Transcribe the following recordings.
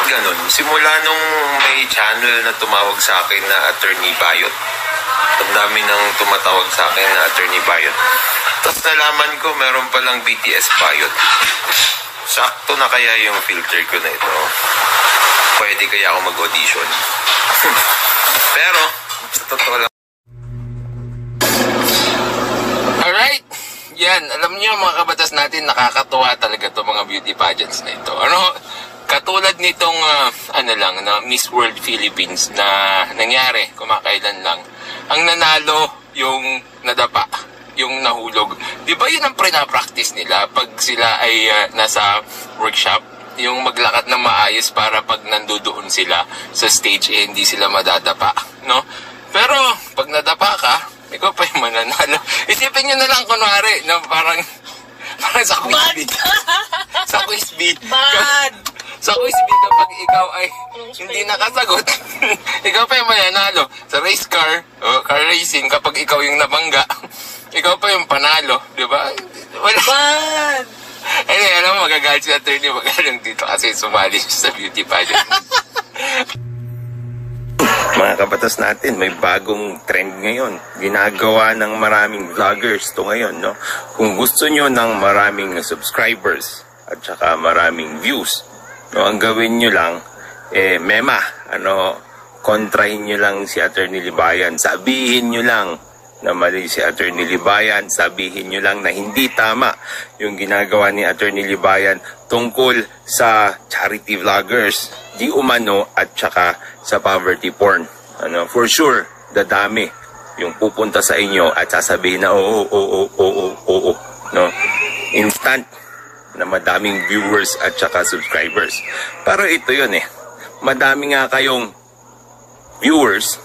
Ganon. Simula nung may channel na tumawag sa akin na Attorney Bayot. Ang dami nang tumatawag sa akin na Attorney Bayot. Tapos nalaman ko meron palang BTS Bayot. Sakto na kaya yung filter ko na ito. Pwede kaya ako mag-audition. Pero, sa totoo lang. Alright. Yan. Alam niyo mga kabatas natin, nakakatuwa talaga itong mga beauty pageants na ito. Katulad nitong na Miss World Philippines na nangyari kumakailan lang. Ang nanalo yung nadapa, yung nahulog. Di ba yun ang pre-practice nila pag sila ay nasa workshop? Yung maglakad ng maayos para pag nandoon sila sa stage hindi sila madadapa, no? Pero pag nadapa ka, ikaw pa yung mananalo. Isipin nyo na lang kunwari, no, parang sa quiz bee. Sa quiz bee. Sa quiz bee kapag ikaw ay hindi nakasagot, ikaw pa yung mananalo. Sa race car, car racing, kapag ikaw yung nabangga, ikaw pa yung panalo, di ba? Wala. Anyway, alam mo, magagalit si attorney, magaling dito kasi sumali siya sa beauty pageant. Mga kabatas natin, may bagong trend ngayon. Ginagawa ng maraming vloggers to ngayon, no? Kung gusto nyo ng maraming subscribers at saka maraming views, no, ang gawin nyo lang, mema, kontrahin nyo lang si Attorney Libayan. Sabihin nyo lang na mali si Attorney Libayan. Sabihin nyo lang na hindi tama yung ginagawa ni Attorney Libayan tungkol sa charity vloggers, di umano at saka sa poverty porn. For sure, dadami yung pupunta sa inyo at sasabihin na oo, no? Instant na madaming viewers at saka subscribers. Pero ito yun madami nga kayong viewers,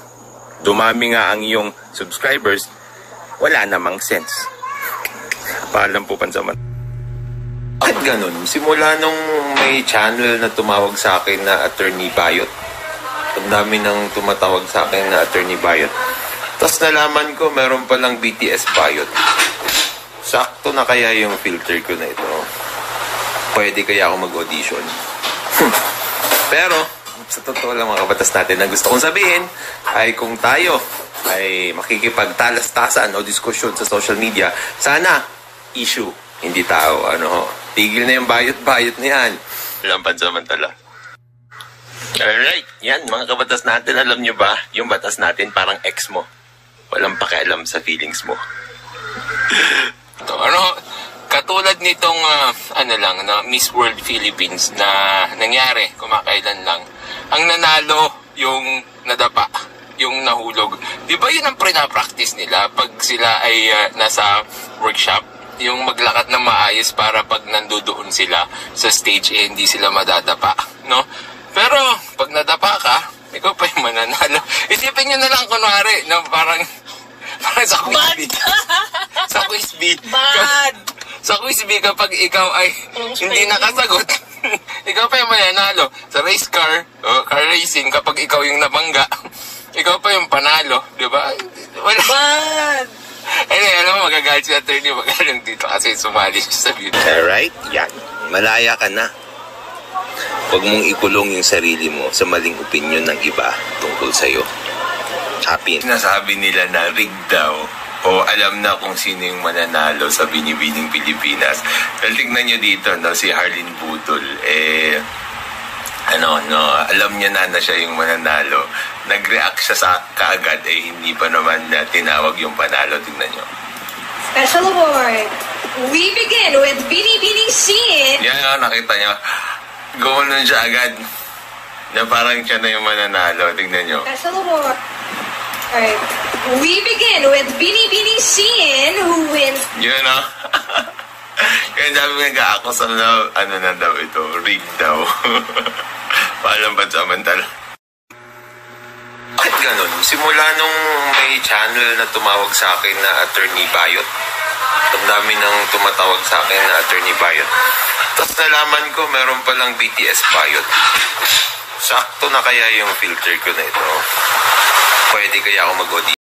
dumami nga ang iyong subscribers, wala namang sense. Paalam po pansaman. Bakit ganun? Simula nung may channel na tumawag sa akin na Attorney Bayot, ang dami nang tumatawag sa akin na Attorney Bayot. Tapos nalaman ko meron palang BTS Bayot. Sakto na kaya yung filter ko na ito. Pwede kaya ako mag-audition. Pero, sa totoo lang mga kabatas natin, na gusto kong sabihin ay kung tayo ay makikipagtalastasan o diskusyon sa social media, sana issue, hindi tao. Tigil na yung bayot-bayot na yan. Walang pansamantala. Alright, yan mga kabatas natin, alam nyo ba, yung batas natin parang ex mo. Walang pakialam sa feelings mo. Katulad nitong na Miss World Philippines na nangyari kumakailan lang. Ang nanalo yung nadapa, yung nahulog. Di ba yun ang pre-practice nila pag sila ay nasa workshop? Yung maglakad ng maayos para pag nandoon sila sa stage hindi sila madadapa, no? Pero pag nadapa ka, ikaw pa yung mananalo. Isipin nyo na lang kunwari, no, parang sa quiz bee. Sa quiz bee. Sa quiz bee kapag ikaw ay hindi nakasagot, ikaw pa yung mananalo. Sa race car, car racing, kapag ikaw yung nabangga, ikaw pa yung panalo, di ba? Wala. Anyway, alam mo, magagalit si attorney, magaling dito kasi sumali siya sa beauty. Alright, yan. Malaya ka na. Huwag mong ikulong yung sarili mo sa maling opinion ng iba tungkol sa'yo. Happy. Nasabi nila na rig daw o alam na kung sino yung mananalo sa Binibining Pilipinas. Dahil tignan nyo dito, no, si Harleen Budol, alam niya na siya yung mananalo. Nag-react siya sa kaagad, hindi pa naman tinawag yung panalo. Tignan nyo. Special award. We begin with Binibining Scene. Yan, nakita nyo. Gumanon siya agad na parang siya na yung mananalo. Tignan nyo. Special award. Alright. We begin with Binibining Scene, who wins. Yun, Kaya sabi nga ako sa na daw ito, rig daw. Paalam ba samantala? Bakit ganun? Simula nung may channel na tumawag sa akin na Attorney Bayot, ang dami nang tumatawag sa akin na Attorney Bayot. Tapos nalaman ko meron palang BTS Bayot. Sakto na kaya yung filter ko na ito. Pwede kaya ako mag-audition.